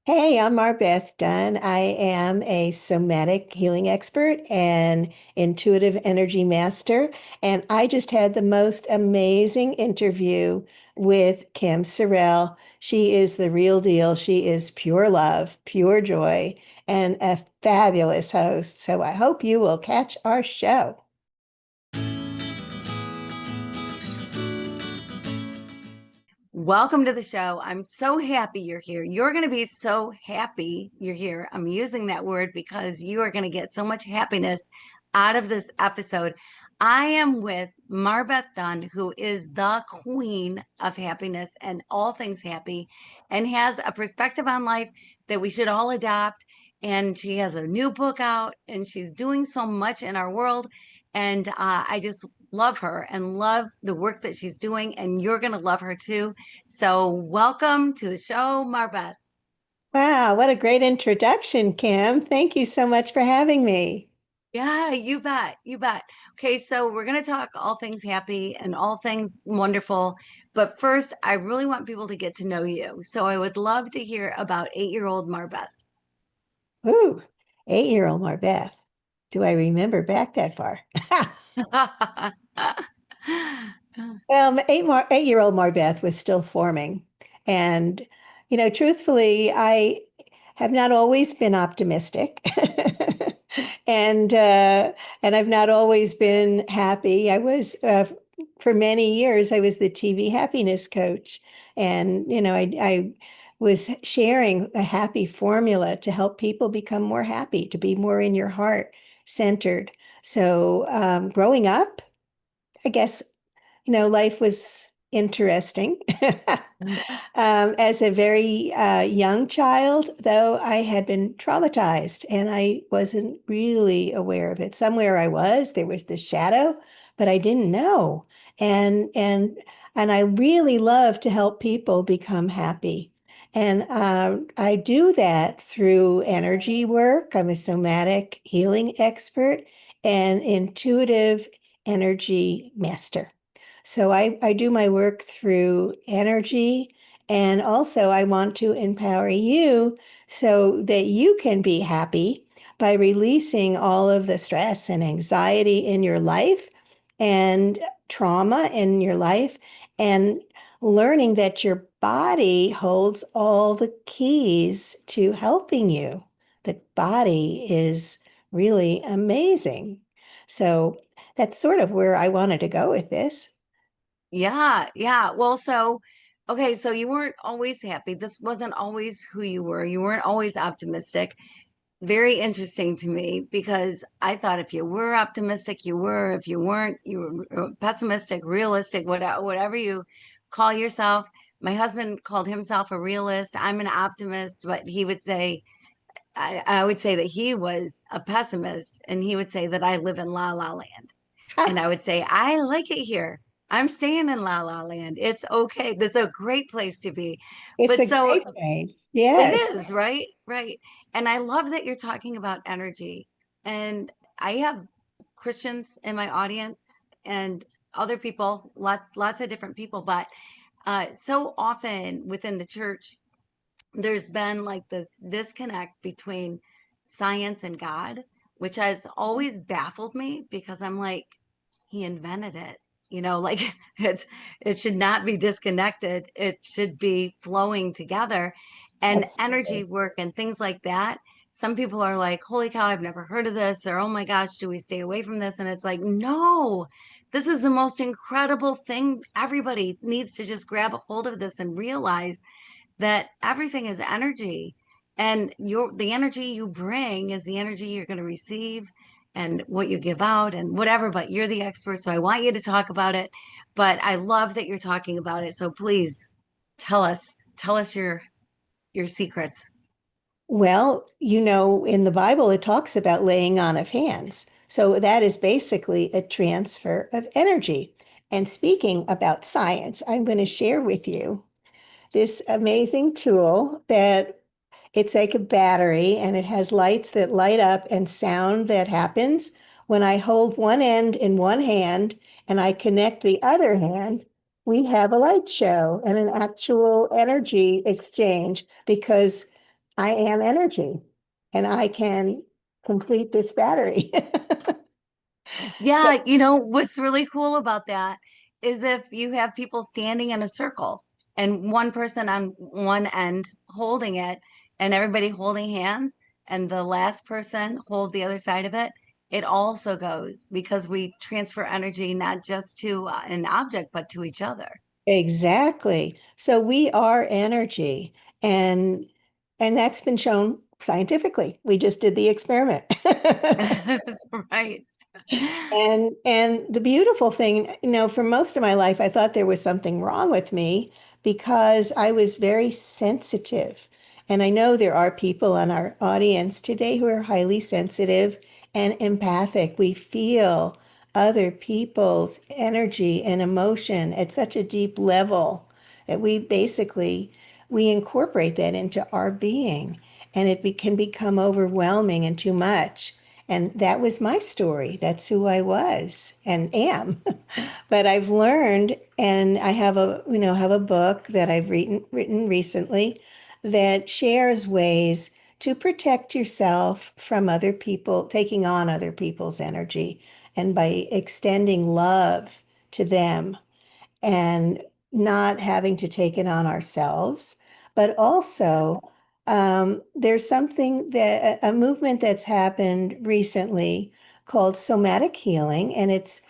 Hey, I'm MarBeth Dunn. I am a somatic healing expert and intuitive energy master. And I just had the most amazing interview with Kim Sorrelle. She is the real deal. She is pure love, pure joy, and a fabulous host. So I hope you will catch our show. Welcome to the show. I'm so happy you're here. You're going to be so happy you're here. I'm using that word because you are going to get so much happiness out of this episode. I am with MarBeth Dunn, who is the queen of happiness and all things happy, and has a perspective on life that we should all adopt. And she has a new book out, and she's doing so much in our world. And I just love her and love the work that she's doing. And you're going to love her too. So, welcome to the show, MarBeth. Wow, what a great introduction, Kim. Thank you so much for having me. Yeah, you bet. You bet. Okay, so we're going to talk all things happy and all things wonderful. But first, I really want people to get to know you. So, I would love to hear about 8-year-old MarBeth. Ooh, 8-year-old Marbeth. Do I remember back that far? Well, 8-year-old Marbeth was still forming. And, truthfully, I have not always been optimistic. And I've not always been happy. For many years, I was the TV happiness coach. And, I was sharing a happy formula to help people become more happy, to be more in your heart centered. So growing up, I guess life was interesting. As a very young child, though, I had been traumatized and I wasn't really aware of it. Somewhere there was this shadow, but I didn't know. And and and I really love to help people become happy. And I do that through energy work. I'm a somatic healing expert and intuitive energy master. So I do my work through energy. And also, I want to empower you so that you can be happy by releasing all of the stress and anxiety in your life and trauma in your life and learning that your body holds all the keys to helping you. The body is really amazing. So that's sort of where I wanted to go with this. Yeah, yeah. Well, okay, so you weren't always happy. This wasn't always who you were. You weren't always optimistic. Very interesting to me because I thought if you were optimistic, you were. If you weren't, you were pessimistic, realistic, whatever you call yourself. My husband called himself a realist. I'm an optimist, but he would say, I would say that he was a pessimist, and he would say that I live in La La Land. And I would say, I like it here. I'm staying in La La Land. It's okay. This is a great place to be. It's But a so great place. it Yes. is, right? Right. And I love that you're talking about energy. And I have Christians in my audience and other people, lots of different people, but so often within the church, there's been like this disconnect between science and God, which has always baffled me because I'm like, he invented it. Like it should not be disconnected. It should be flowing together. And energy Absolutely. work and things like that. Some people are like, holy cow, I've never heard of this, or oh my gosh, do we stay away from this? And it's like, no, this is the most incredible thing. Everybody needs to just grab a hold of this and realize that everything is energy, and the energy you bring is the energy you're going to receive, and what you give out and whatever. But you're the expert, so I want you to talk about it. But I love that you're talking about it, so please tell us your secrets. Well, in the Bible, it talks about laying on of hands. So that is basically a transfer of energy. And speaking about science, I'm going to share with you this amazing tool that it's like a battery and it has lights that light up and sound that happens when I hold one end in one hand and I connect the other hand. We have a light show and an actual energy exchange because I am energy and I can complete this battery. So Yeah, what's really cool about that is if you have people standing in a circle and one person on one end holding it and everybody holding hands and the last person hold the other side of it, it also goes because we transfer energy not just to an object, but to each other. exactly. So we are energy and and that's been shown scientifically. We just did the experiment. Right. And the beautiful thing, for most of my life, I thought there was something wrong with me because I was very sensitive. And I know there are people in our audience today who are highly sensitive and empathic. We feel other people's energy and emotion at such a deep level that we incorporate that into our being, and can become overwhelming and too much. And that was my story. That's who I was and am. But I've learned, and I have a book that I've written recently that shares ways to protect yourself from other people, taking on other people's energy, and by extending love to them and not having to take it on ourselves. But also, there's something that a movement that's happened recently called somatic healing. And it's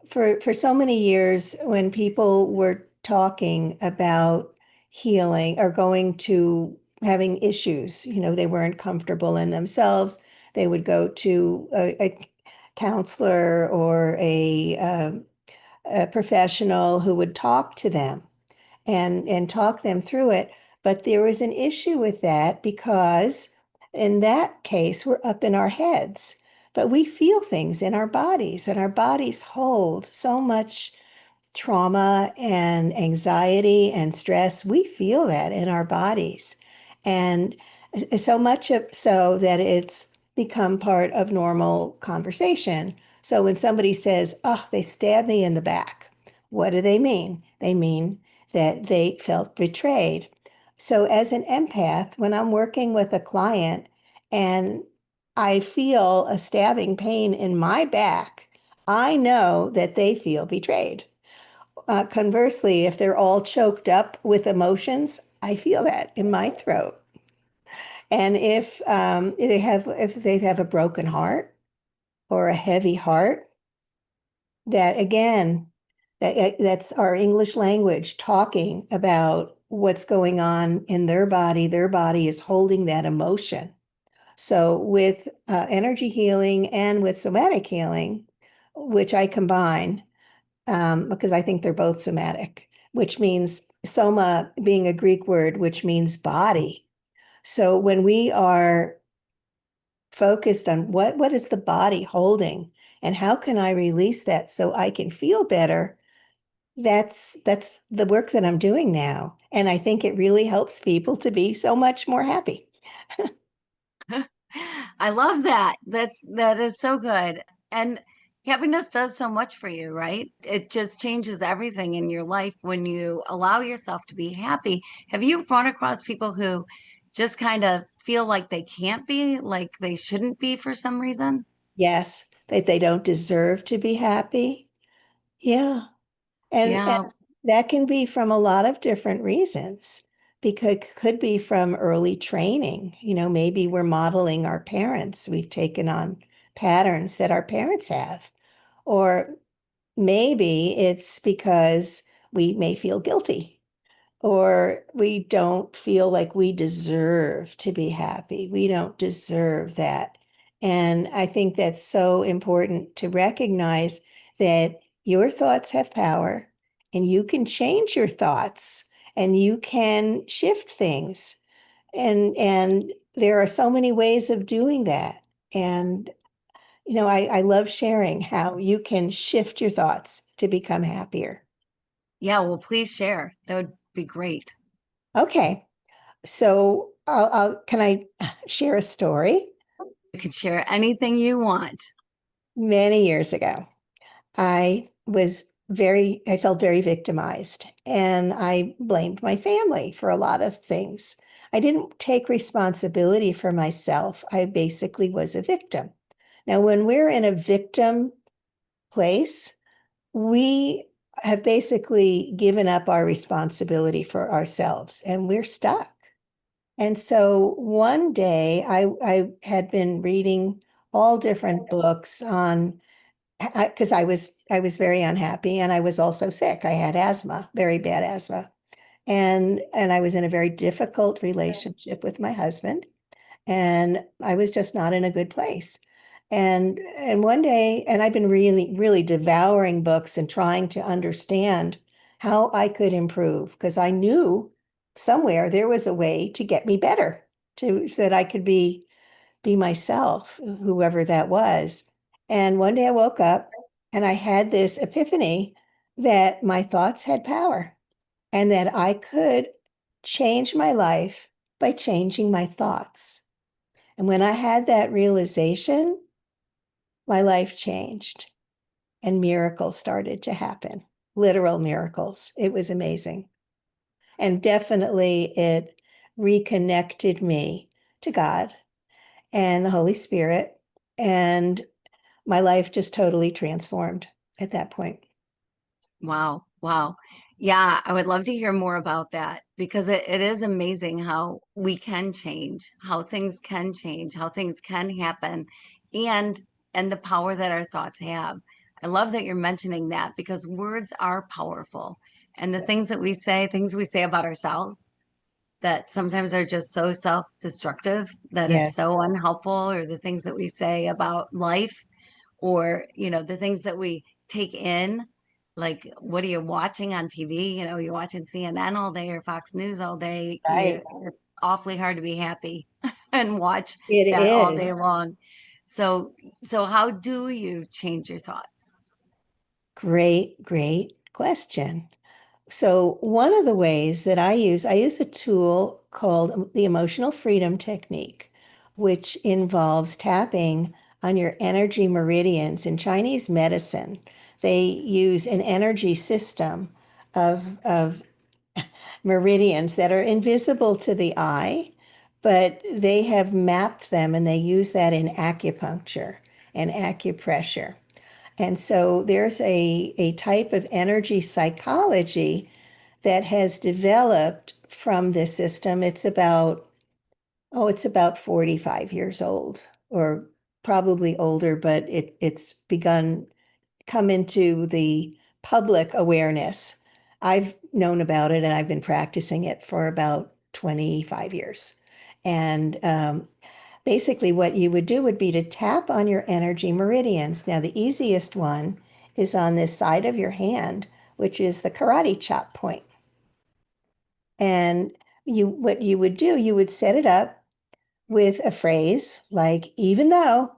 for so many years when people were talking about healing or going to having issues, they weren't comfortable in themselves. They would go to a counselor or a professional who would talk to them and talk them through it. But there was an issue with that because in that case, we're up in our heads, but we feel things in our bodies, and our bodies hold so much trauma and anxiety and stress. We feel that in our bodies. And so much so that it's become part of normal conversation. So when somebody says, oh, they stabbed me in the back, what do they mean? They mean that they felt betrayed. So as an empath, when I'm working with a client and I feel a stabbing pain in my back, I know that they feel betrayed. Conversely, if they're all choked up with emotions, I feel that in my throat. And if they have a broken heart or a heavy heart, that again, that's our English language talking about what's going on in their body. Their body is holding that emotion. So with energy healing and with somatic healing, which I combine, because I think they're both somatic, which means soma being a Greek word, which means body. So when we are focused on what is the body holding and how can I release that so I can feel better, that's the work that I'm doing now. And I think it really helps people to be so much more happy. I love that. That is so good. And happiness does so much for you, right? It just changes everything in your life when you allow yourself to be happy. Have you run across people who just kind of feel like they can't be, like they shouldn't be for some reason? Yes, that they don't deserve to be happy. Yeah. And Yeah. that can be from a lot of different reasons, because it could be from early training. Maybe we're modeling our parents. We've taken on patterns that our parents have. Or maybe it's because we may feel guilty or we don't feel like we deserve to be happy. We don't deserve that. And I think that's so important to recognize that your thoughts have power and you can change your thoughts and you can shift things. And there are so many ways of doing that. And I love sharing how you can shift your thoughts to become happier. Yeah. Well, please share. That would be great. Okay. So can I share a story? You can share anything you want. Many years ago, I felt very victimized and I blamed my family for a lot of things. I didn't take responsibility for myself. I basically was a victim. Now, when we're in a victim place, we have basically given up our responsibility for ourselves and we're stuck. And so one day I had been reading all different books on because I was very unhappy and I was also sick. I had asthma, very bad asthma. And I was in a very difficult relationship with my husband and I was just not in a good place. And one day, and I've been really, really devouring books and trying to understand how I could improve because I knew somewhere there was a way to get me better, to so that I could be myself, whoever that was. And one day I woke up and I had this epiphany that my thoughts had power and that I could change my life by changing my thoughts. And when I had that realization, my life changed and miracles started to happen, literal miracles. It was amazing. And definitely it reconnected me to God and the Holy Spirit. And my life just totally transformed at that point. Wow. Wow. Yeah, I would love to hear more about that because it is amazing how we can change, how things can change, how things can happen, and and the power that our thoughts have. I love that you're mentioning that because words are powerful. And the things we say about ourselves that sometimes are just so self-destructive, that is Yeah, so unhelpful, or the things that we say about life, or the things that we take in, like what are you watching on TV? You're watching CNN all day or Fox News all day. right. It's awfully hard to be happy and watch It that all day is. long. So how do you change your thoughts? Great, great question. So one of the ways that I use a tool called the emotional freedom technique, which involves tapping on your energy meridians. In Chinese medicine, they use an energy system of meridians that are invisible to the eye, but they have mapped them and they use that in acupuncture and acupressure. And so there's a type of energy psychology that has developed from this system. It's about 45 years old, or probably older, but it's begun come into the public awareness. I've known about it and I've been practicing it for about 25 years. And basically, what you would do would be to tap on your energy meridians. Now, the easiest one is on this side of your hand, which is the karate chop point. And what you would do, you would set it up with a phrase like, even though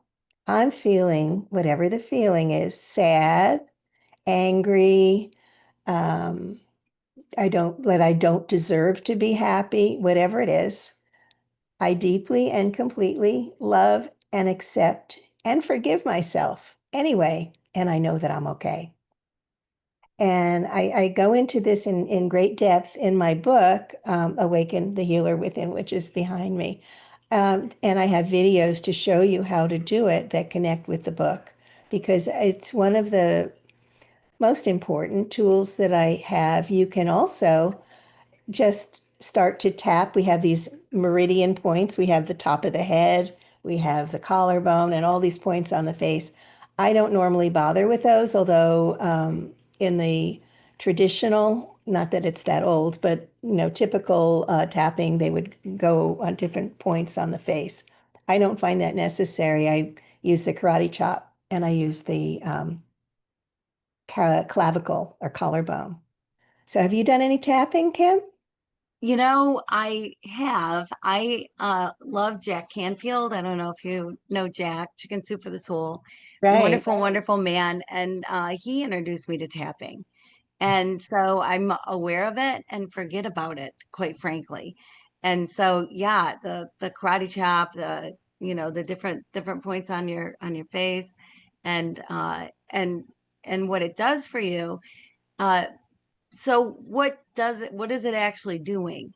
I'm feeling whatever the feeling is, sad, angry, um, I don't deserve to be happy, whatever it is, I deeply and completely love and accept and forgive myself anyway, and I know that I'm okay. And I go into this in great depth in my book, Awaken the Healer Within, which is behind me. And I have videos to show you how to do it that connect with the book because it's one of the most important tools that I have. You can also just start to tap. We have these meridian points. We have the top of the head, we have the collarbone, and all these points on the face. I don't normally bother with those, although in the traditional, not that it's that old, but typical tapping, they would go on different points on the face. I don't find that necessary. I use the karate chop and I use the clavicle or collarbone. So have you done any tapping, Kim? I have. I love Jack Canfield. I don't know if you know Jack, Chicken Soup for the Soul. Right. Wonderful, wonderful man. And he introduced me to tapping. And so I'm aware of it and forget about it, quite frankly. And so yeah, the karate chop, the different points on your face, and and what it does for you. Uh so what is it actually doing?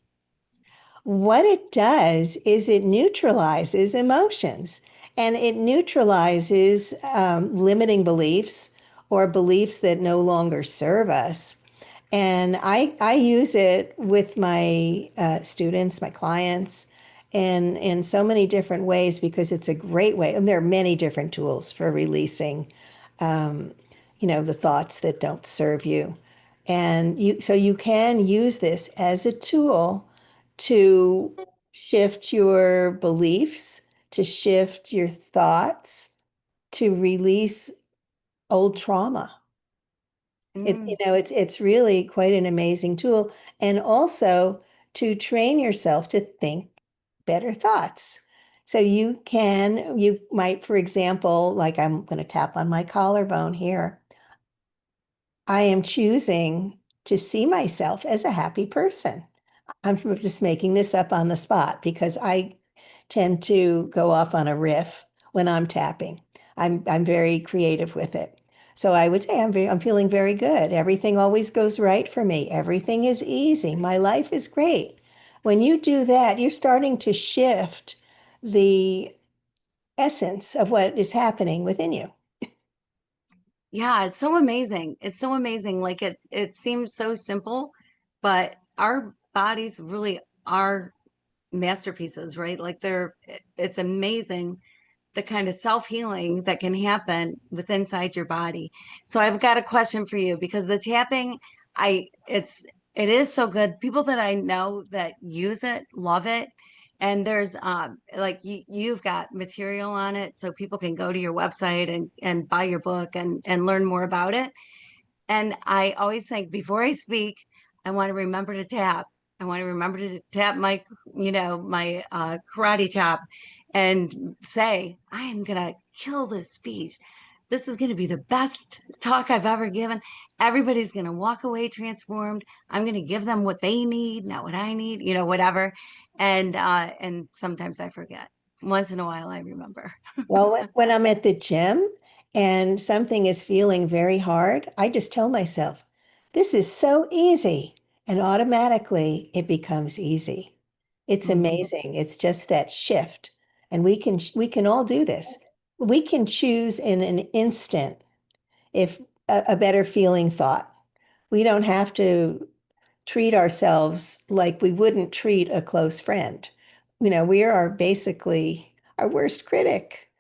What it does is it neutralizes emotions and it neutralizes limiting beliefs or beliefs that no longer serve us. And I use it with my students, my clients, and in so many different ways because it's a great way. And there are many different tools for releasing, the thoughts that don't serve you. And so you can use this as a tool to shift your beliefs, to shift your thoughts, to release old trauma. Mm. It's really quite an amazing tool, and also to train yourself to think better thoughts. So you might, for example, like I'm going to tap on my collarbone here. I am choosing to see myself as a happy person. I'm just making this up on the spot because I tend to go off on a riff when I'm tapping. I'm very creative with it. So I would say I'm feeling very good. Everything always goes right for me. Everything is easy. My life is great. When you do that, you're starting to shift the essence of what is happening within you. Yeah, it's so amazing. It's so amazing. Like it seems so simple, but our bodies really are masterpieces, right? Like it's amazing the kind of self-healing that can happen with inside your body. So I've got a question for you because the tapping, I it is so good. People that I know that use it love it. And there's like you've got material on it so people can go to your website and buy your book and learn more about it. And I always think before I speak, I want to remember to tap. I want to remember to tap my karate chop and say, I am going to kill this speech. This is going to be the best talk I've ever given. Everybody's going to walk away transformed. I'm going to give them what they need, not what I need, whatever. And sometimes I forget. Once in a while, I remember. Well, when I'm at the gym and something is feeling very hard, I just tell myself, this is so easy. And automatically it becomes easy. It's Mhm. amazing. It's just that shift. And we can all do this. We can choose in an instant if a better feeling thought. We don't have to treat ourselves like we wouldn't treat a close friend. We are basically our worst critic.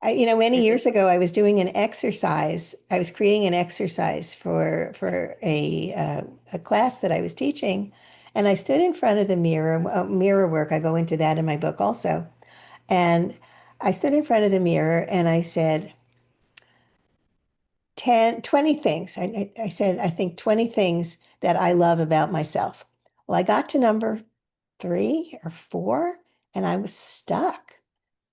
Many It- years ago, I was doing an exercise. I was creating an exercise for a class that I was teaching, and I stood in front of the mirror. Mirror work. I go into that in my book also. And I stood in front of the mirror and I said 10, 20 things. I said, I think 20 things that I love about myself. Well, I got to number 3 or 4, and I was stuck.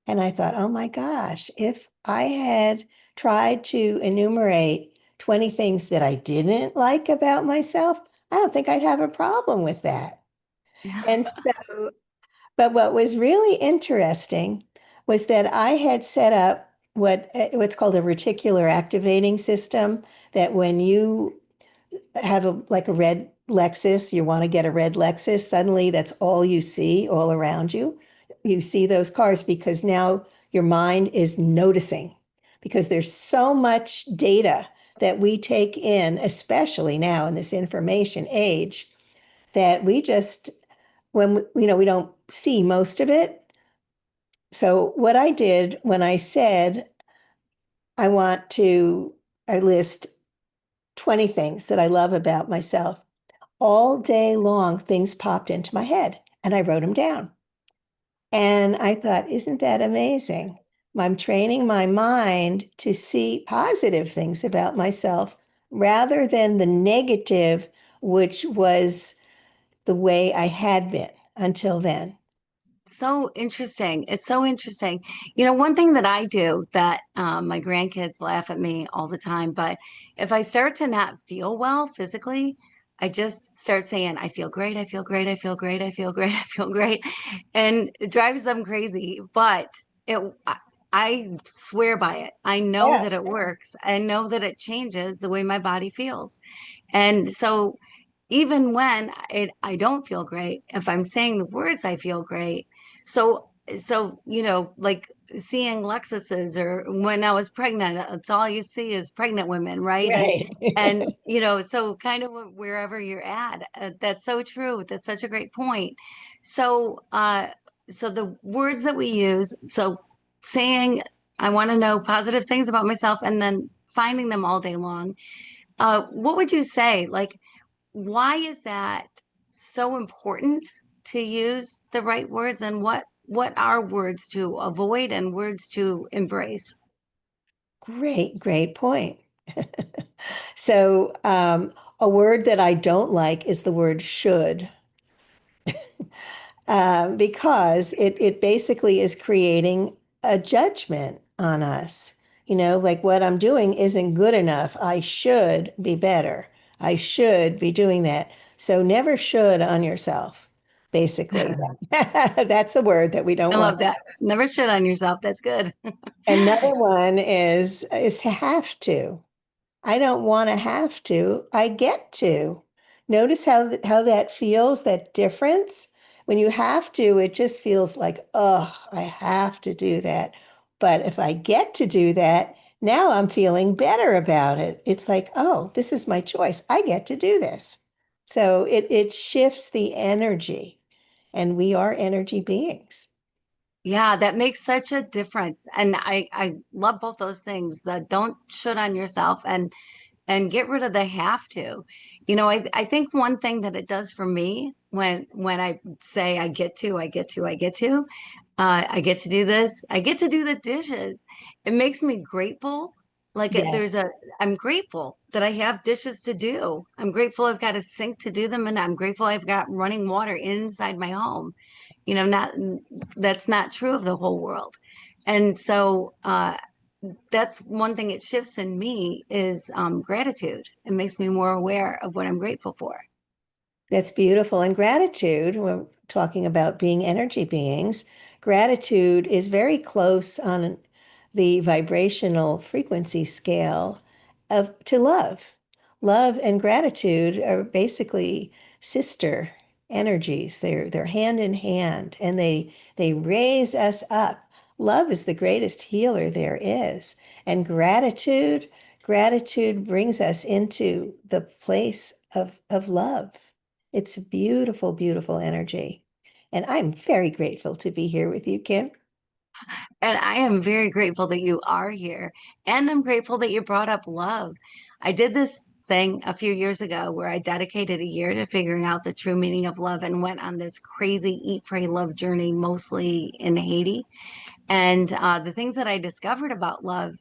And I thought, oh my gosh, if I had tried to enumerate 20 things that I didn't like about myself, I don't think I'd have a problem with that. And so, but what was really interesting was that I had set up what's called a reticular activating system, that when you have like a red Lexus, you want to get a red Lexus, suddenly that's all you see all around you. You see those cars because now your mind is noticing because there's so much data that we take in, especially now in this information age, that we just, when we don't see most of it. So what I did when I said I list 20 things that I love about myself, all day long, things popped into my head and I wrote them down. And I thought, isn't that amazing? I'm training my mind to see positive things about myself rather than the negative, which was the way I had been until then. So interesting. It's so interesting. One thing that I do that my grandkids laugh at me all the time, but if I start to not feel well physically, I just start saying, I feel great, I feel great, I feel great, I feel great, I feel great. And it drives them crazy, but I swear by it. I know Yeah. that it works. I know that it changes the way my body feels. And so even when I don't feel great, if I'm saying the words, I feel great. So, like seeing Lexuses or when I was pregnant, it's all you see is pregnant women, right? Right. And, so kind of wherever you're at, that's so true. That's such a great point. So, so the words that we use, so saying, I want to know positive things about myself and then finding them all day long. What would you say? Like, why is that so important to use the right words, and what are words to avoid and words to embrace? Great point. So, a word that I don't like is the word should, because it basically is creating a judgment on us. Like what I'm doing isn't good enough. I should be better. I should be doing that. So never should on yourself, basically. I That's a word that we don't want. love that. Never shit on yourself. That's good. Another one is to have to. I don't want to have to. I get to. Notice how that feels, that difference. When you have to, it just feels like, oh, I have to do that. But if I get to do that, now I'm feeling better about it. It's like, oh, this is my choice. I get to do this. So it shifts the energy, and we are energy beings. Yeah, that makes such a difference. And I love both those things. The don't should on yourself and get rid of the have to. I think one thing that it does for me when I say I get to do this, I get to do the dishes. It makes me grateful. Like Yes. I'm grateful that I have dishes to do. I'm grateful I've got a sink to do them, and I'm grateful I've got running water inside my home. Not That's not true of the whole world. And so, that's one thing it shifts in me is gratitude. It makes me more aware of what I'm grateful for. That's beautiful. And gratitude, we're talking about being energy beings, gratitude is very close on the vibrational frequency scale of to love. Love and gratitude are basically sister energies. They're hand in hand, and they raise us up. Love is the greatest healer there is. And gratitude brings us into the place of love. It's a beautiful, beautiful energy. And I'm very grateful to be here with you, Kim. And I am very grateful that you are here. And I'm grateful that you brought up love. I did this thing a few years ago where I dedicated a year to figuring out the true meaning of love and went on this crazy eat, pray, love journey, mostly in Haiti. And the things that I discovered about love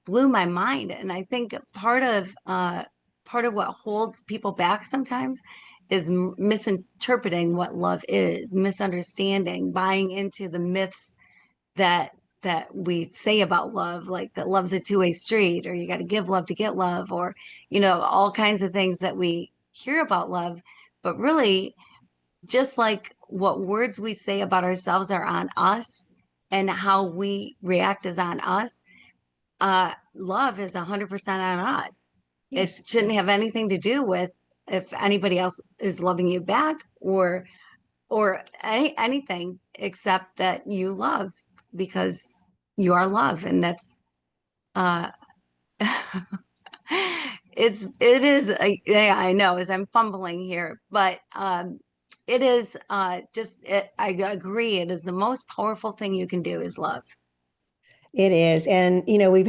blew my mind. And I think part of what holds people back sometimes is misinterpreting what love is, misunderstanding, buying into the myths that we say about love, like that love's a two-way street, or you got to give love to get love, or all kinds of things that we hear about love. But really, just like what words we say about ourselves are on us and how we react is on us, love is 100% on us. It Yes, shouldn't have anything to do with if anybody else is loving you back, or anything except that you love because you are love. And that's uh it is yeah, I know, as I'm fumbling here, but it is I agree, it is the most powerful thing you can do is love. it is. And, we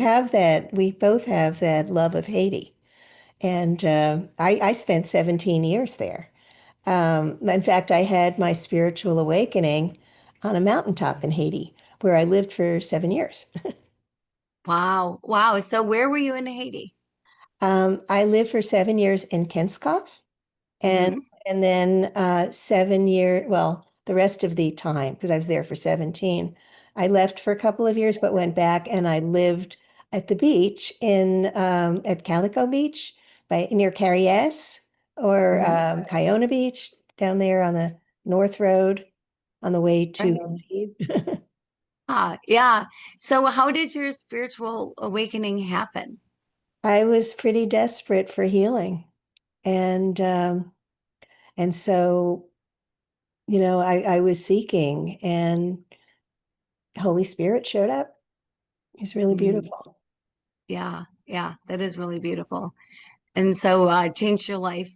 both have that love of Haiti. And I spent 17 years there. In fact, I had my spiritual awakening on a mountaintop in Haiti, where I lived for 7 years. Wow, so where were you in Haiti? I lived for 7 years in Kenskoff, and Hmm. and then 7 year, well, the rest of the time, because I was there for 17. I left for a couple of years, but went back and I lived at the beach in at Calico Beach near Carriès or Hmm. Kiona Beach down there on the North Road on the way to Right. Belize. Yeah. So how did your spiritual awakening happen? I was pretty desperate for healing. And And so, I was seeking and Holy Spirit showed up. It's really Mhm. beautiful. Yeah, yeah, that is really beautiful. And so it changed your life.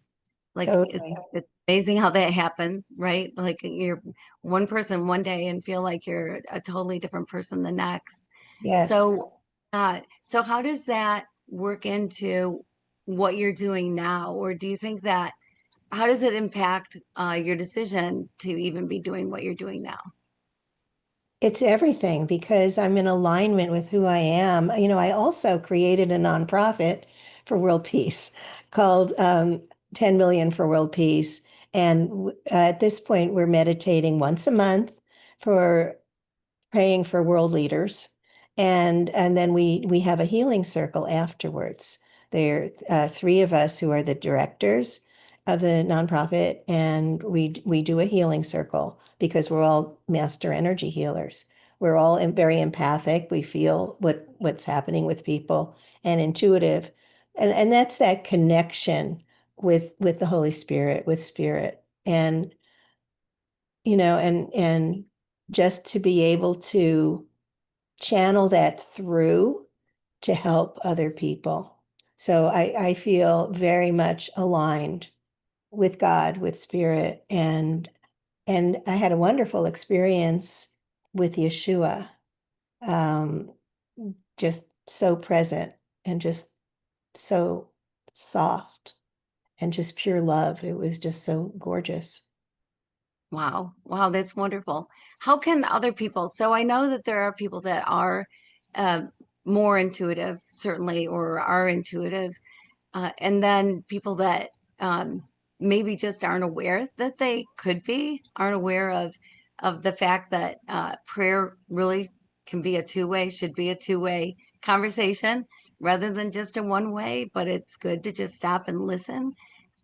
Like Totally. it's amazing how that happens, right? Like you're one person one day and feel like you're a totally different person the next. Yes. So how does that work into what you're doing now? Or do you think that how does it impact your decision to even be doing what you're doing now? It's everything because I'm in alignment with who I am. I also created a nonprofit for world peace called 10 Million for World Peace. And at this point, we're meditating once a month for praying for world leaders, and then we have a healing circle afterwards. There are three of us who are the directors of the nonprofit, and we do a healing circle because we're all master energy healers. We're all very empathic. We feel what's happening with people and intuitive, and that's that connection with the Holy Spirit, with spirit, and and just to be able to channel that through to help other people. So I feel very much aligned with God, with spirit, and I had a wonderful experience with Yeshua. Um, just so present and just so soft and just pure love. It was just so gorgeous. Wow. Wow, that's wonderful. How can other people? So I know that there are people that are uh, more intuitive, certainly, or are intuitive, and then people that um, maybe just aren't aware that they could be, aren't aware of the fact that prayer really can be a two-way, should be a two-way conversation rather than just a one-way, but it's good to just stop and listen.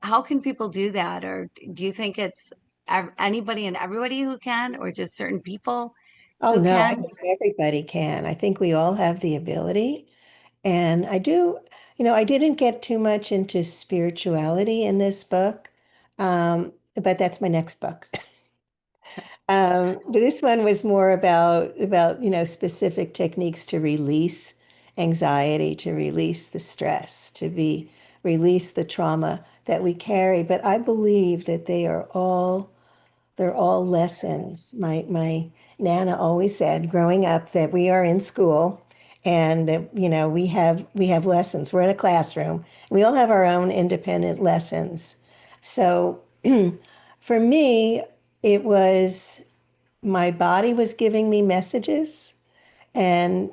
How can people do that? Or do you think it's anybody and everybody who can, or just certain people Oh who no, I can? think everybody can. I think we all have the ability. And I do, I didn't get too much into spirituality in this book, but that's my next book. But this one was more about specific techniques to release anxiety, to release the stress, to be release the trauma that we carry. But I believe that they're all lessons. My Nana always said growing up that we are in school and that, we have lessons. We're in a classroom. We all have our own independent lessons. So for me, it was my body was giving me messages, and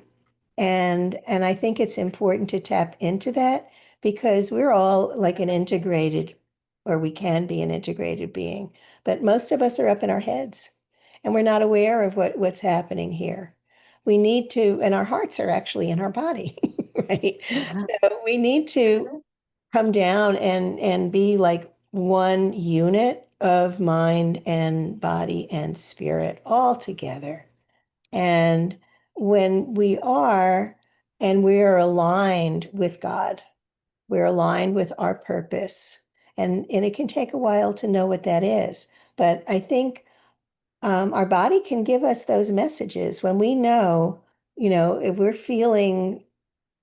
and I think it's important to tap into that because we're all like an integrated, or we can be an integrated being. But most of us are up in our heads and we're not aware of what's happening here. We need to, and our hearts are actually in our body, right? So we need to come down and be like one unit of mind and body and spirit all together. And when we are, and we are aligned with God, we're aligned with our purpose. And it can take a while to know what that is. But I think our body can give us those messages when we know, if we're feeling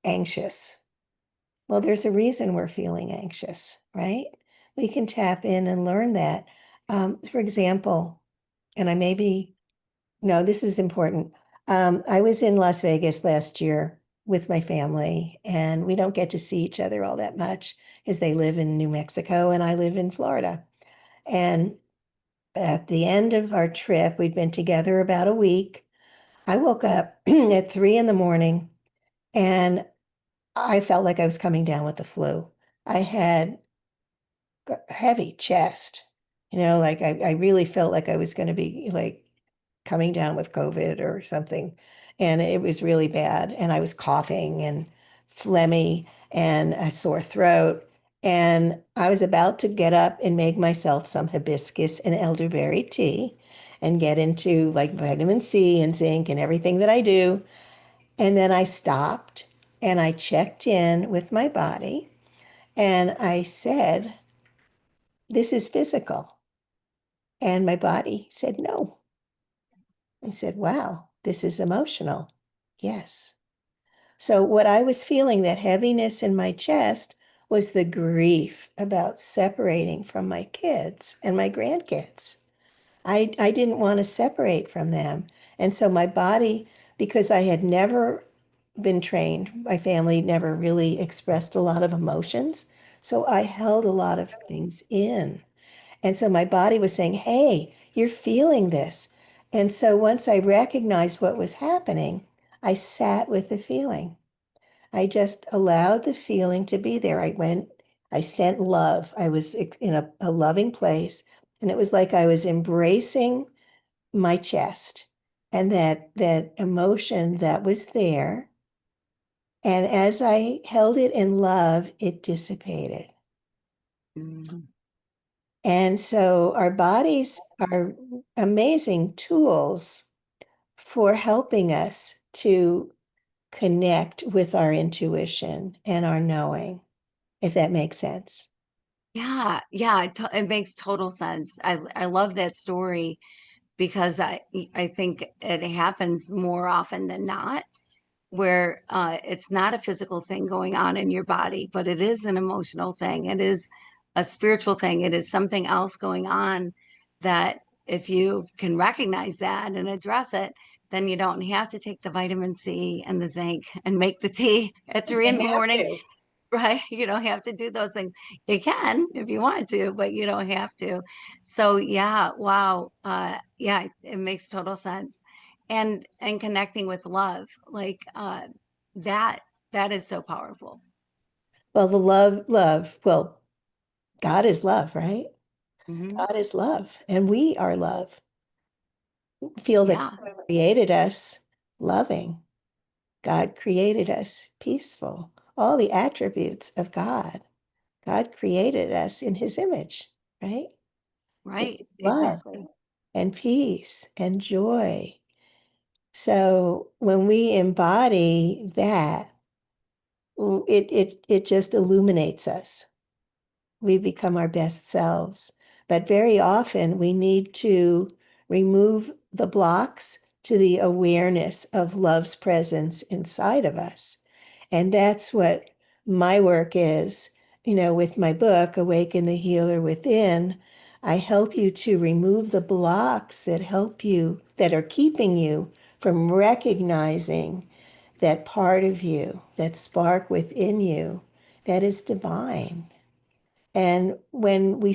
anxious. Well, there's a reason we're feeling anxious, right? We can tap in and learn that. For example, and I may be no, this is important. I was in Las Vegas last year with my family, and we don't get to see each other all that much because they live in New Mexico and I live in Florida. And at the end of our trip, we'd been together about a week. I woke up at 3 in the morning and I felt like I was coming down with the flu. I had a heavy chest, like I really felt like I was going to be like coming down with COVID or something. And it was really bad. And I was coughing and phlegmy and a sore throat. And I was about to get up and make myself some hibiscus and elderberry tea and get into like vitamin C and zinc and everything that I do. And then I stopped and I checked in with my body and I said, this is physical. And my body said, no. I said, wow, this is emotional. Yes. So what I was feeling, that heaviness in my chest, was the grief about separating from my kids and my grandkids. I didn't want to separate from them. And so my body, because I had never been trained, my family never really expressed a lot of emotions. So I held a lot of things in. And so my body was saying, hey, you're feeling this. And so once I recognized what was happening, I sat with the feeling. I just allowed the feeling to be there. I sent love. I was in a loving place. And it was like I was embracing my chest and that emotion that was there. And as I held it in love, it dissipated. Mm. And so our bodies are amazing tools for helping us to connect with our intuition and our knowing, if that makes sense. Yeah, yeah, it makes total sense. I love that story because I think it happens more often than not, where it's not a physical thing going on in your body, but it is an emotional thing. It is a spiritual thing. It is something else going on that if you can recognize that and address it, then you don't have to take the vitamin C and the zinc and make the tea at You 3 in don't the have morning, to. right? You don't have to do those things. You can if you want to, but you don't have to. So yeah, wow. Yeah, it makes total sense. And connecting with love, like that that is so powerful. Well, well, God is love, right? Hmm. God is love, and we are love. Feel that Yeah, God created us loving. God created us peaceful. All the attributes of God. God created us in his image, right? With right. love Exactly. and peace and joy. So when we embody that, it just illuminates us. We become our best selves. But very often we need to remove the blocks to the awareness of love's presence inside of us. And that's what my work is. With my book, Awaken the Healer Within, I help you to remove the blocks that are keeping you from recognizing that part of you, that spark within you that is divine. And when I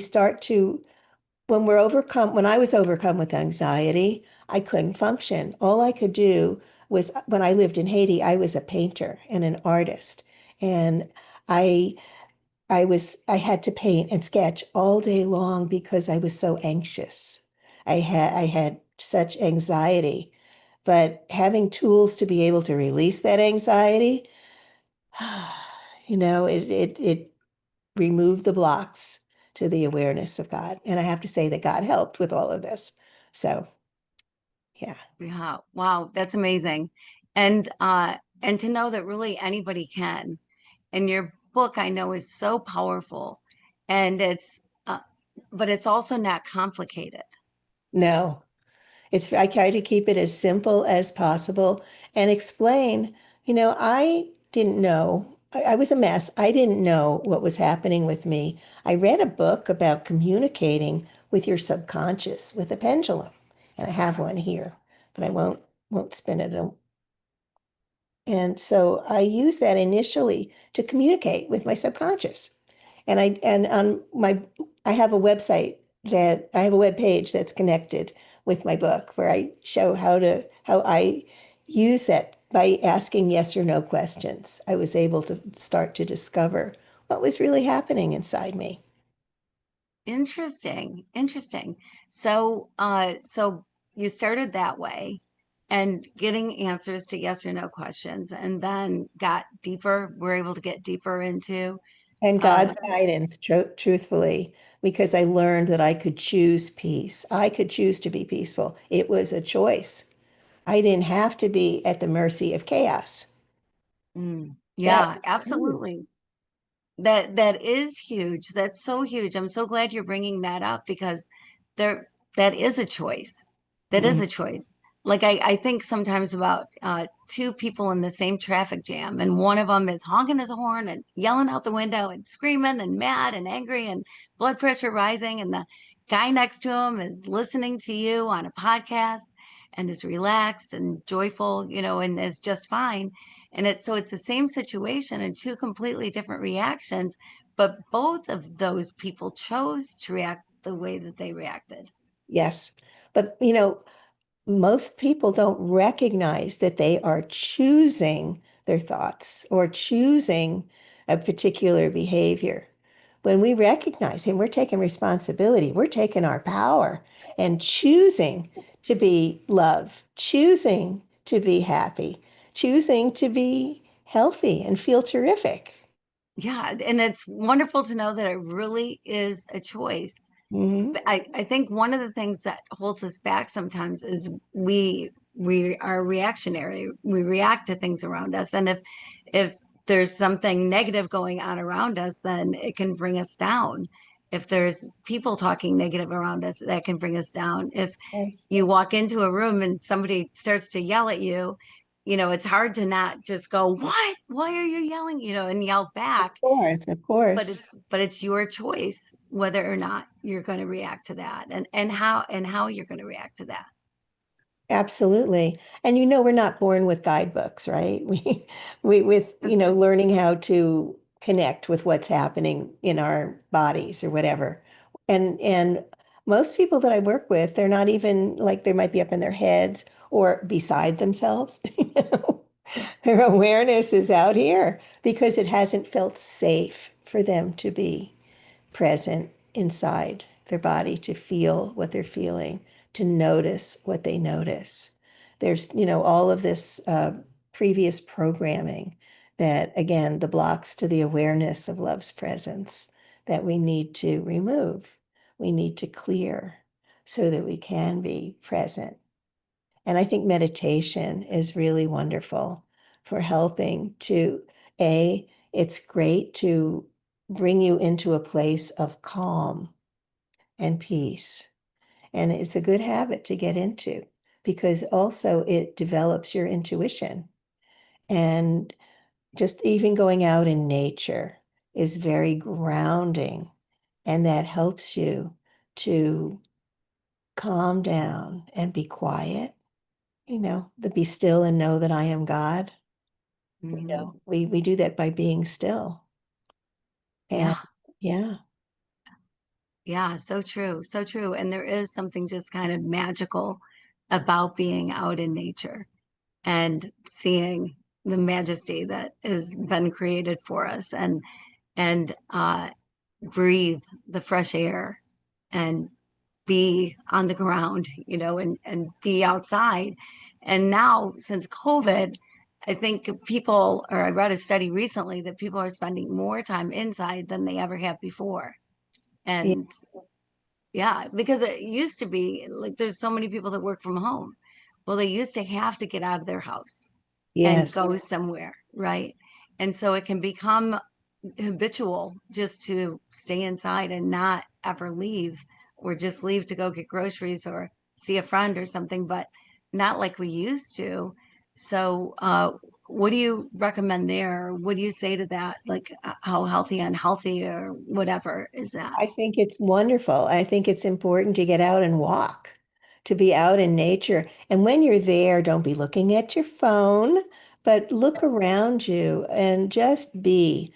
was overcome with anxiety, I couldn't function. All I could do was, when I lived in Haiti, I was a painter and an artist. And I, I had to paint and sketch all day long because I was so anxious. I had such anxiety, but having tools to be able to release that anxiety, it remove the blocks to the awareness of God. And I have to say that God helped with all of this. So, yeah. Yeah. Wow, that's amazing. And to know that really anybody can. And your book I know is so powerful. And but it's also not complicated. No, I try to keep it as simple as possible and explain, I didn't know. I was a mess. I didn't know what was happening with me. I read a book about communicating with your subconscious with a pendulum, and I have one here, but I won't spin it. And so I use that initially to communicate with my subconscious. And on my I have a website that I have a web page that's connected with my book where I show how I use that by asking yes or no questions. I was able to start to discover what was really happening inside me. Interesting. Interesting. So you started that way and getting answers to yes or no questions and then got deeper, we're able to get deeper into And uh God's guidance, truthfully, because I learned that I could choose peace. I could choose to be peaceful. It was a choice. I didn't have to be at the mercy of chaos. That yeah, was free. absolutely. That is huge. That's so huge. I'm so glad you're bringing that up because there that is a choice. That is Mhm. a choice. Like I think sometimes about two people in the same traffic jam, and one of them is honking his horn and yelling out the window and screaming and mad and angry and blood pressure rising, and the guy next to him is listening to you on a podcast and is relaxed and joyful, and is just fine. And it's the same situation and two completely different reactions, but both of those people chose to react the way that they reacted. Yes. But, most people don't recognize that they are choosing their thoughts or choosing a particular behavior. When we recognize him, we're taking responsibility, we're taking our power and choosing to be love, choosing to be happy, choosing to be healthy and feel terrific. Yeah, and it's wonderful to know that it really is a choice. Mhm. But I think one of the things that holds us back sometimes is we are reactionary. We react to things around us. And if there's something negative going on around us, then it can bring us down. If there's people talking negative around us, that can bring us down. If Yes. you walk into a room and somebody starts to yell at you, it's hard to not just go, "What? Why are you yelling?" And yell Of back. course, of But course. it's your choice whether or not you're going to react to that, and how you're going to react to that. Absolutely. And we're not born with guidebooks, right? We with, learning how to connect with what's happening in our bodies or whatever. And most people that I work with, they're not even like they might be up in their heads or beside themselves. Their awareness is out here because it hasn't felt safe for them to be present inside their body to feel what they're feeling, to notice what they notice. There's, all of this previous programming that, again, the blocks to the awareness of love's presence that we need to remove, we need to clear so that we can be present. And I think meditation is really wonderful for helping to, it's great to bring you into a place of calm and peace. And it's a good habit to get into because also it develops your intuition. And just even going out in nature is very grounding. And that helps you to calm down and be quiet, the be still and know that I am God. Mhm. We do that by being still. And Yeah, yeah, yeah, so true, so true. And there is something just kind of magical about being out in nature and seeing the majesty that has been created for us, and breathe the fresh air and be on the ground, and be outside. And now, since COVID, I think people, or I read a study recently that people are spending more time inside than they ever have before. yeah, And yeah, because it used to be like there's so many people that work from home. Well, they used to have to get out of their house and yes, go somewhere, right? And so it can become habitual just to stay inside and not ever leave, or just leave to go get groceries or see a friend or something, but not like we used to. So, what do you recommend there? What do you say to that? Like, how healthy, unhealthy, or whatever is that? I think it's wonderful. I think it's important to get out and walk, to be out in nature. And when you're there, don't be looking at your phone, but look around you and just be.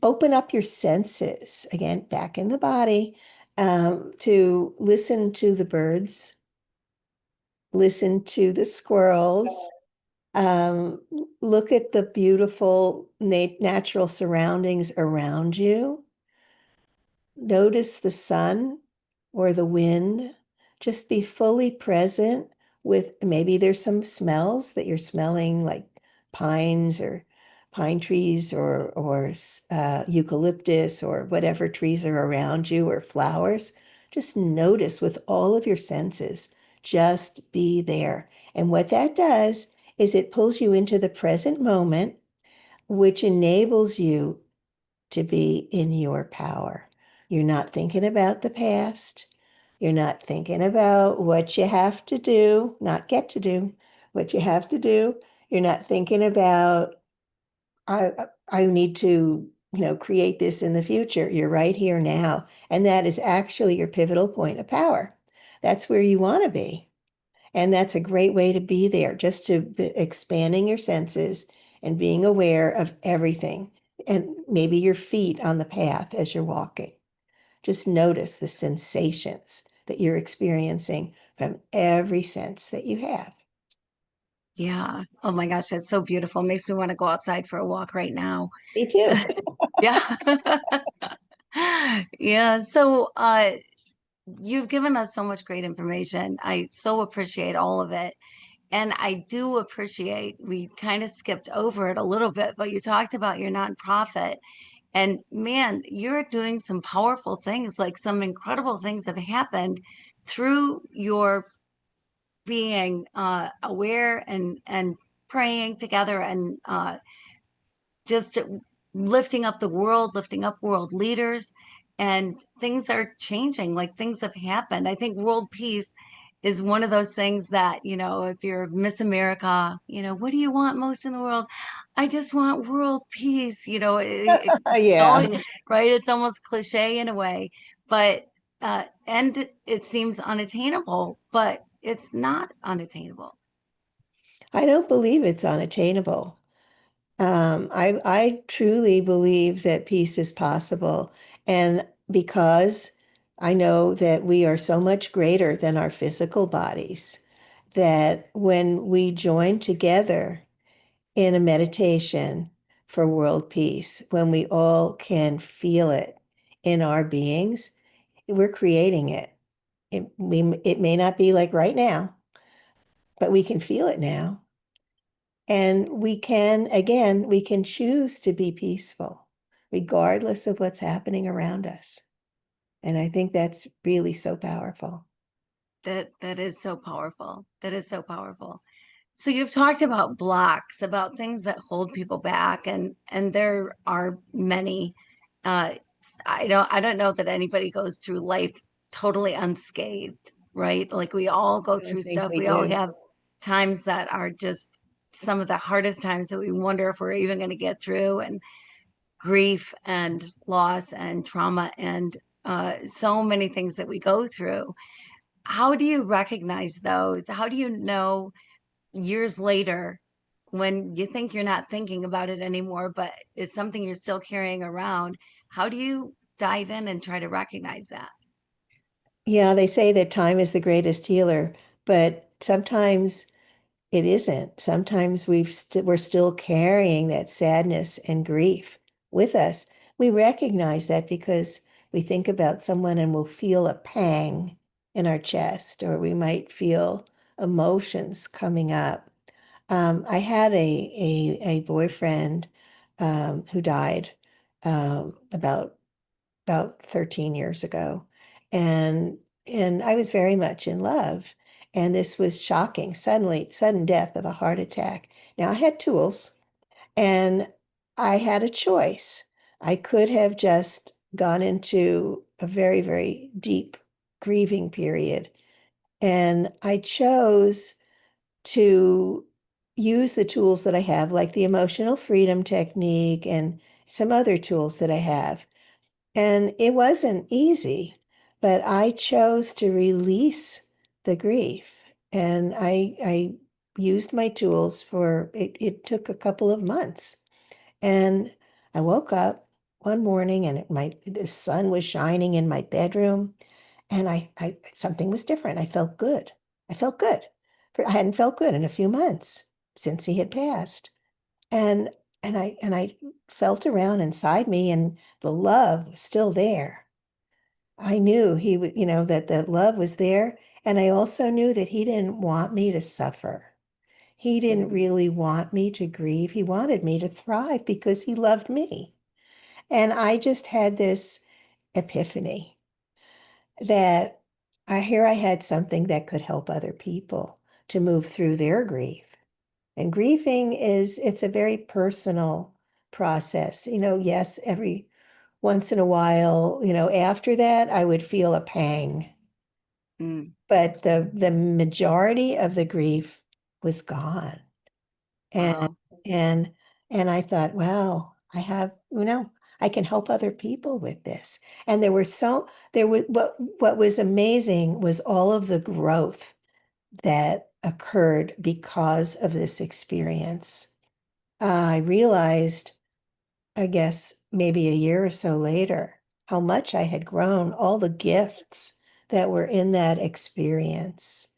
Open up your senses, again, back in the body, to listen to the birds, listen to the squirrels, um, look at the beautiful natural surroundings around you. Notice the sun or the wind. Just be fully present with maybe there's some smells that you're smelling, like pines or pine trees or eucalyptus or whatever trees are around you or flowers. Just notice with all of your senses. Just be there. And what that does is it pulls you into the present moment, which enables you to be in your power. You're not thinking about the past. You're not thinking about what you have to do, not get to do, what you have to do. You're not thinking about, I need to, create this in the future. You're right here now. And that is actually your pivotal point of power. That's where you want to be. And that's a great way to be there, just to be expanding your senses and being aware of everything. And maybe your feet on the path as you're walking. Just notice the sensations that you're experiencing from every sense that you have. Yeah. Oh my gosh, that's so beautiful. Makes me want to go outside for a walk right now. Me too. Yeah. Yeah. So, you've given us so much great information. I so appreciate all of it. And I do appreciate, we kind of skipped over it a little bit, but you talked about your nonprofit. And man, you're doing some powerful things, like some incredible things have happened through your being aware and praying together and just lifting up the world, lifting up world leaders, and things are changing, like things have happened. I think world peace is one of those things that, if you're Miss America, what do you want most in the world? I just want world peace. Yeah. All right. It's almost cliche in a way, but and it seems unattainable, but it's not unattainable. I don't believe it's unattainable. I truly believe that peace is possible. And because I know that we are so much greater than our physical bodies, that when we join together in a meditation for world peace, when we all can feel it in our beings, we're creating it. It may not be like right now, but we can feel it now. And we can choose to be peaceful, regardless of what's happening around us. And I think that's really so powerful. That is so powerful. That is so powerful. So you've talked about blocks, about things that hold people back, and there are many. Uh, I don't know that anybody goes through life totally unscathed, right? Like we all go I don't through think stuff. we We all do. have times that are just some of the hardest times that we wonder if we're even going to get through, and grief and loss and trauma and so many things that we go through. How do you recognize those? How do you know years later when you think you're not thinking about it anymore, but it's something you're still carrying around? How do you dive in and try to recognize that? Yeah, they say that time is the greatest healer, but sometimes it isn't. Sometimes we're still carrying that sadness and grief with us. We recognize that because we think about someone and we'll feel a pang in our chest, or we might feel emotions coming up. I had a boyfriend who died about 13 years ago, and I was very much in love. And this was shocking, sudden death of a heart attack. Now I had tools and I had a choice. I could have just gone into a very, very deep grieving period. And I chose to use the tools that I have, like the emotional freedom technique and some other tools that I have. And it wasn't easy, but I chose to release the grief. And I used my tools for it. It took a couple of months. And I woke up one morning and the sun was shining in my bedroom, and I something was different. I felt good. I felt good. I hadn't felt good in a few months since he had passed. And I felt around inside me, and the love was still there. I knew he would, that the love was there. And I also knew that he didn't want me to suffer. He didn't really want me to grieve. He wanted me to thrive because he loved me. And I just had this epiphany that I had something that could help other people to move through their grief. And grieving it's a very personal process. Yes, once in a while, after that, I would feel a pang. Mm. But the majority of the grief was gone. And Wow. and and I thought, wow, I can help other people with this. And there was what was amazing was all of the growth that occurred because of this experience. I realized, I guess, maybe a year or so later, how much I had grown, all the gifts that were in that experience.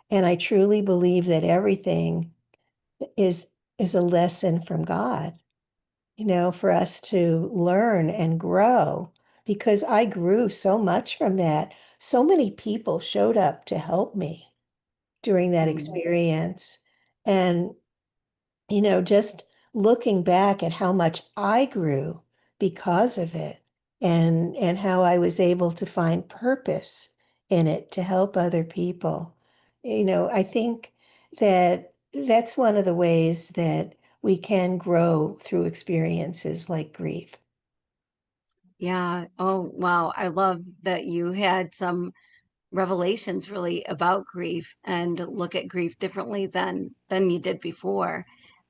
And I truly believe that everything is is a lesson from God, for us to learn and grow. Because I grew so much from that. So many people showed up to help me during that Mm. experience. And just looking back at how much I grew because of it, and how I was able to find purpose in it to help other people. I think that that's one of the ways that we can grow through experiences like grief. Yeah. Oh, wow. I love that you had some revelations really about grief and look at grief differently than you did before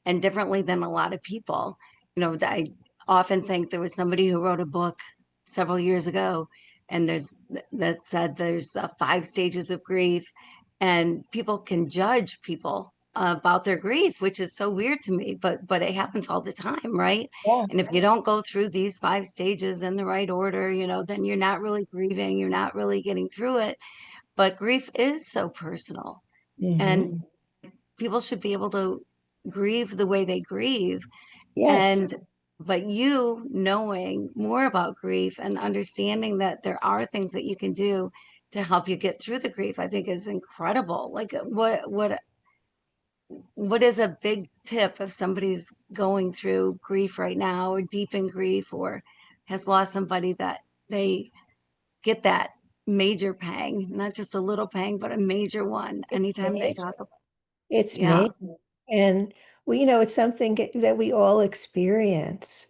and differently than a lot of people. I often think there was somebody who wrote a book several years ago and that said there's the 5 stages of grief, and people can judge people about their grief, which is so weird to me, but it happens all the time, right? Yeah. And if you don't go through these 5 stages in the right order, then you're not really grieving, you're not really getting through it. But grief is so personal, Hmm. and people should be able to grieve the way they grieve. Yes. And but you knowing more about grief and understanding that there are things that you can do to help you get through the grief, I think is incredible. Like what is a big tip if somebody's going through grief right now or deep in grief or has lost somebody, that they get that major pang, not just a little pang, but a major one It's anytime they major. talk about. It's Yeah. major. And it's something that we all experience.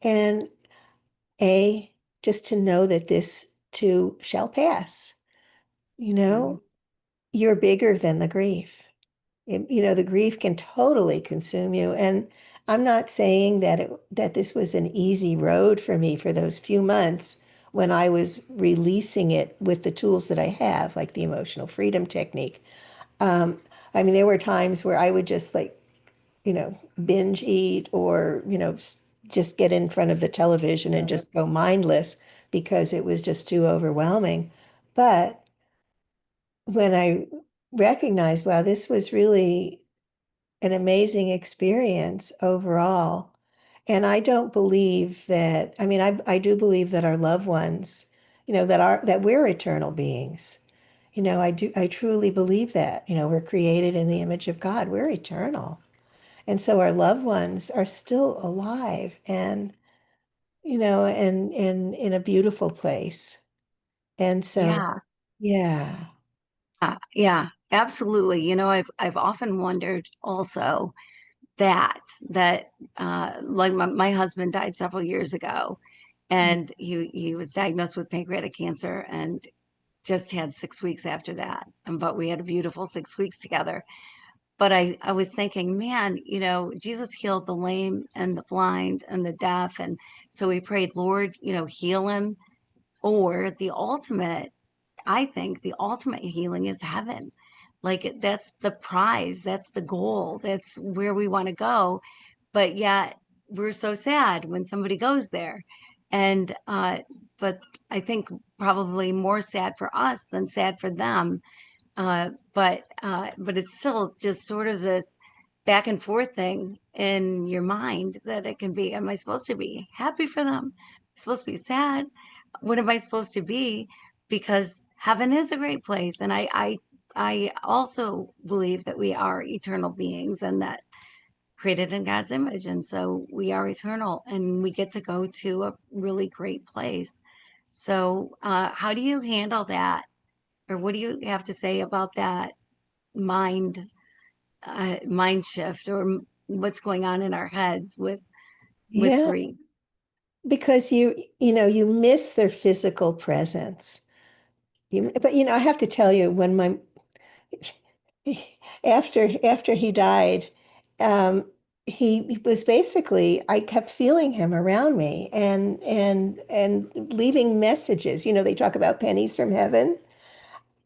And just to know that this too shall pass. You Mhm. know, you're bigger than the grief. The grief can totally consume you. And I'm not saying that this was an easy road for me for those few months when I was releasing it with the tools that I have, like the emotional freedom technique. Um, I mean, there were times where I would just binge eat or, just get in front of the television and just go mindless because it was just too overwhelming. But when I recognized, wow, this was really an amazing experience overall. And I don't believe that, I mean, I do believe that our loved ones, that we're eternal beings. I truly believe that, we're created in the image of God. We're eternal. And so our loved ones are still alive and, and in a beautiful place. And so, Yeah. yeah, Yeah, absolutely. I've often wondered also that like my husband died several years ago, and he was diagnosed with pancreatic cancer and just had 6 weeks after that. But we had a beautiful 6 weeks together. But I was thinking, man, Jesus healed the lame and the blind and the deaf. And so we prayed, Lord, heal him. Or I think the ultimate healing is heaven. Like that's the prize, that's the goal, that's where we want to go. But yet we're so sad when somebody goes there. And but I think probably more sad for us than sad for them. But it's still just sort of this back and forth thing in your mind that it can be, am I supposed to be happy for them? Am I supposed to be sad? What am I supposed to be? Because heaven is a great place. And I also believe that we are eternal beings and that created in God's image. And so we are eternal and we get to go to a really great place. So how do you handle that? Or what do you have to say about that mind mind shift, or what's going on in our heads with yeah. grief? because you miss their physical presence. But I have to tell you, when my after he died, um, he was basically, I kept feeling him around me and leaving messages. They talk about pennies from heaven.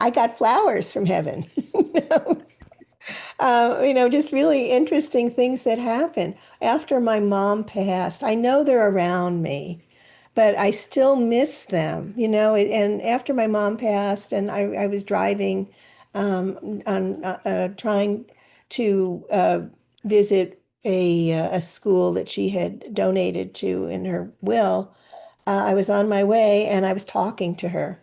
I got flowers from heaven. You know? Just really interesting things that happen after my mom passed. I know they're around me, but I still miss them, And after my mom passed, and I was driving on trying to visit a school that she had donated to in her will. I was on my way and I was talking to her.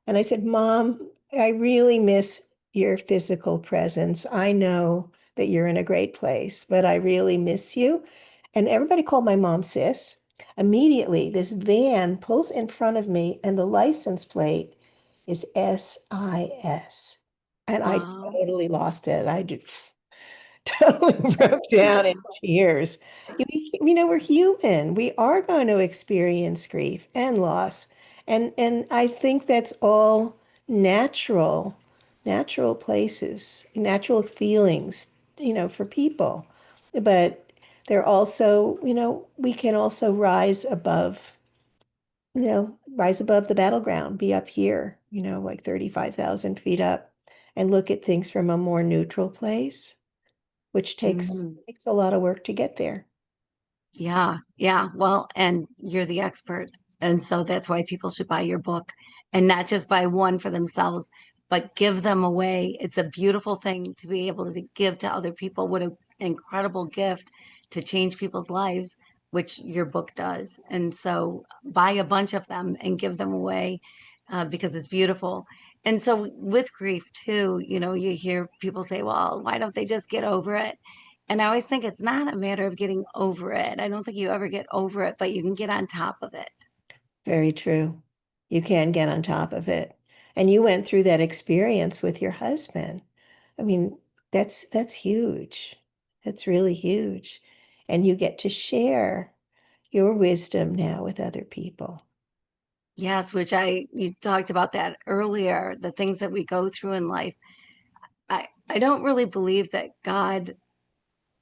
And I said, Mom, I really miss your physical presence. I know that you're in a great place, but I really miss you. And everybody called my mom sis. Immediately, this van pulls in front of me, and the license plate is SIS. And I Wow. totally lost it. I just totally broke down in tears. We're human. We are going to experience grief and loss. And I think that's all natural, natural places, natural feelings, for people. But they're also, we can also rise above the battleground, be up here, like 35,000 feet up, and look at things from a more neutral place, which takes Mhm. takes a lot of work to get there. Yeah, yeah. Well, and you're the expert. And so that's why people should buy your book and not just buy one for themselves, but give them away. It's a beautiful thing to be able to give to other people. What an incredible gift to change people's lives, which your book does. And so buy a bunch of them and give them away because it's beautiful. And so with grief too, you hear people say, well, why don't they just get over it? And I always think it's not a matter of getting over it. I don't think you ever get over it, but you can get on top of it. Very true. You can get on top of it. And you went through that experience with your husband. I mean, that's huge. That's really huge. And you get to share your wisdom now with other people. Yes, you talked about that earlier, the things that we go through in life. I don't really believe that God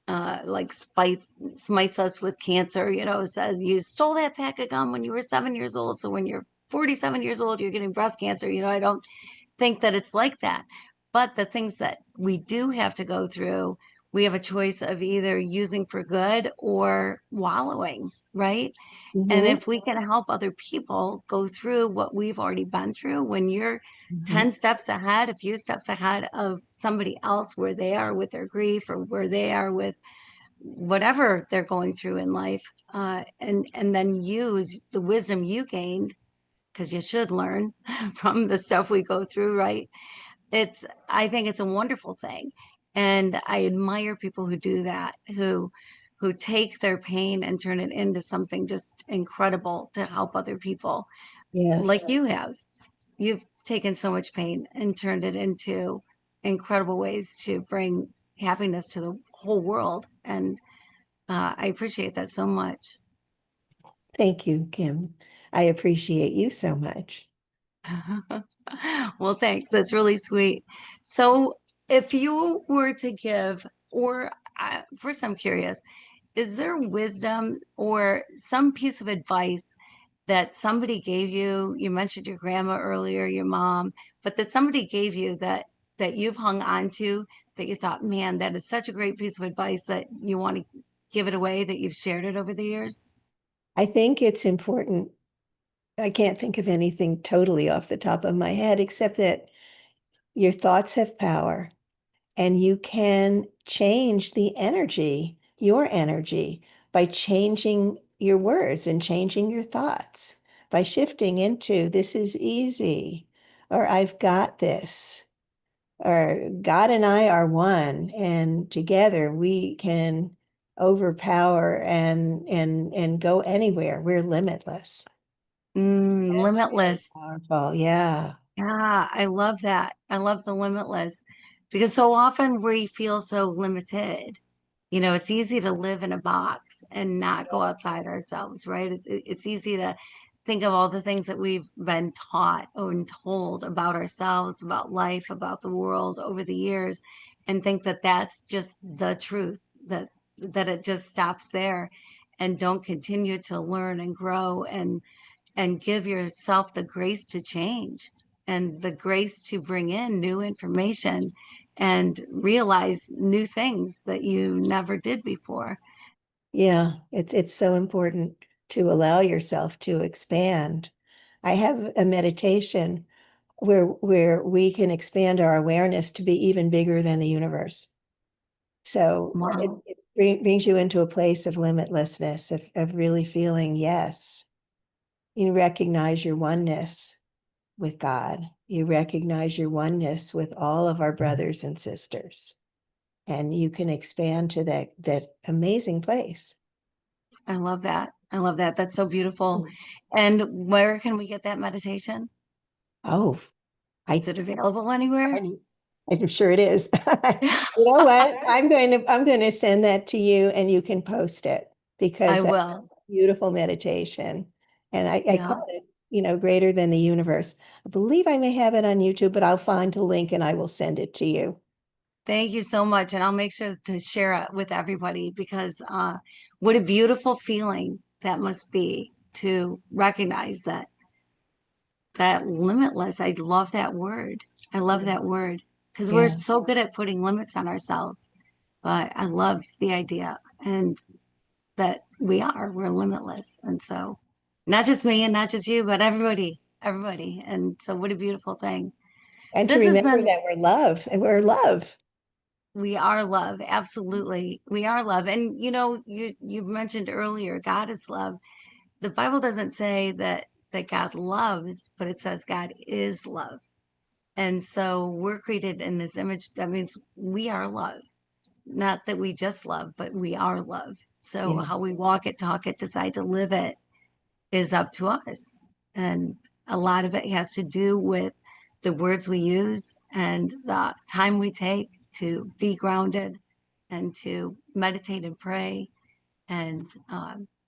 like smites us with cancer, says you stole that pack of gum when you were 7 years old. So when you're 47 years old, you're getting breast cancer. I don't think that it's like that. But the things that we do have to go through, we have a choice of either using for good or wallowing, right? And Hmm. if we can help other people go through what we've already been through, when you're Hmm. 10 steps ahead, a few steps ahead of somebody else where they are with their grief or where they are with whatever they're going through in life, and then use the wisdom you gained, because you should learn from the stuff we go through, right? I think it's a wonderful thing. And I admire people who do that, who take their pain and turn it into something just incredible to help other people, like Yes. you have. You've taken so much pain and turned it into incredible ways to bring happiness to the whole world. And I appreciate that so much. Thank you, Kim. I appreciate you so much. Well, thanks. That's really sweet. So, if you were to give, or first, I'm curious, is there wisdom or some piece of advice that somebody gave you? You mentioned your grandma earlier, your mom, but that somebody gave you that you've hung on to, that you thought, man, that is such a great piece of advice that you want to give it away, that you've shared it over the years? I think it's important. I can't think of anything totally off the top of my head, except that your thoughts have power. And you can change the energy, your energy, by changing your words and changing your thoughts, by shifting into this is easy, or I've got this, or God and I are one, and together we can overpower and go anywhere. We're limitless. That's really Limitless. powerful. Yeah. Yeah, I love that. I love the limitless because so often we feel so limited. It's easy to live in a box and not go outside ourselves, right? It's easy to think of all the things that we've been taught and told about ourselves, about life, about the world over the years, and think that that's just the truth, that it just stops there, and don't continue to learn and grow and give yourself the grace to change and the grace to bring in new information and realize new things that you never did before. Yeah, it's so important to allow yourself to expand. I have a meditation where we can expand our awareness to be even bigger than the universe. So Wow. it brings you into a place of limitlessness, of really feeling, yes, you recognize your oneness with God. You recognize your oneness with all of our brothers and sisters, and you can expand to that amazing place. I love that. I love that. That's so beautiful. And where can we get that meditation? Oh, Is I it available anywhere? I'm I'm sure it is. You know what? I'm going to send that to you and you can post it I because that's will. a beautiful meditation. And I Yeah. call it, greater than the universe. I believe I may have it on YouTube, but I'll find a link and I will send it to you. Thank you so much. And I'll make sure to share it with everybody because what a beautiful feeling that must be to recognize that limitless. I love that word. I love Yeah. that word because we're Yeah. so good at putting limits on ourselves. But I love the idea and that we're limitless. And so not just me and not just you, but everybody, everybody. And so what a beautiful thing. And to This has remember been, that we're love and we're love. we are love. Absolutely. We are love. And you mentioned earlier, God is love. The Bible doesn't say that God loves, but it says God is love. And so we're created in this image. That means we are love. Not that we just love, but we are love. So Yeah. how we walk it, talk it, decide to live it is up to us. And a lot of it has to do with the words we use and the time we take to be grounded and to meditate and pray. And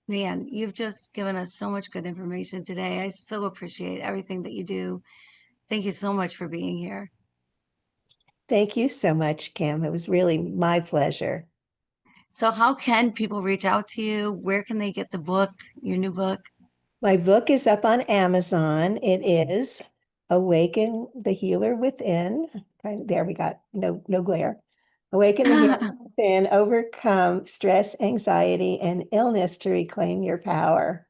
man, you've just given us so much good information today. I so appreciate everything that you do. Thank you so much for being here. Thank you so much, Kim. It was really my pleasure. So, how can people reach out to you? Where can they get the book, your new book? My book is up on Amazon. It is Awaken the Healer Within. There we got no glare. Awaken the Healer Within, overcome stress, anxiety, and illness to reclaim your power.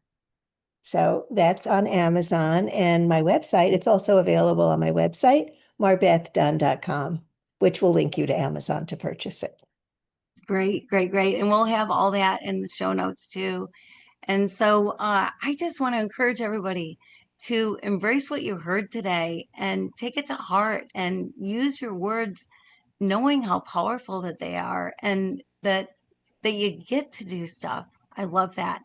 So that's on Amazon and my website. It's also available on my website, marbethdunn.com, which will link you to Amazon to purchase it. Great, great, great. And we'll have all that in the show notes too. And so I just want to encourage everybody to embrace what you heard today and take it to heart and use your words knowing how powerful that they are and that you get to do stuff. I love that.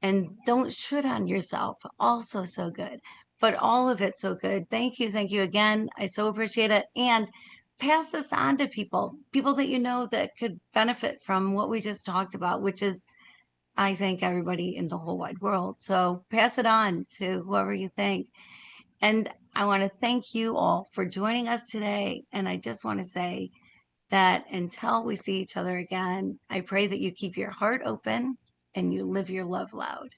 And don't should on yourself. Also so good. But all of it so good. Thank you again. I so appreciate it. And pass this on to people that you know that could benefit from what we just talked about, which is I think everybody in the whole wide world. So pass it on to whoever you think. And I want to thank you all for joining us today. And I just want to say that until we see each other again, I pray that you keep your heart open and you live your love loud.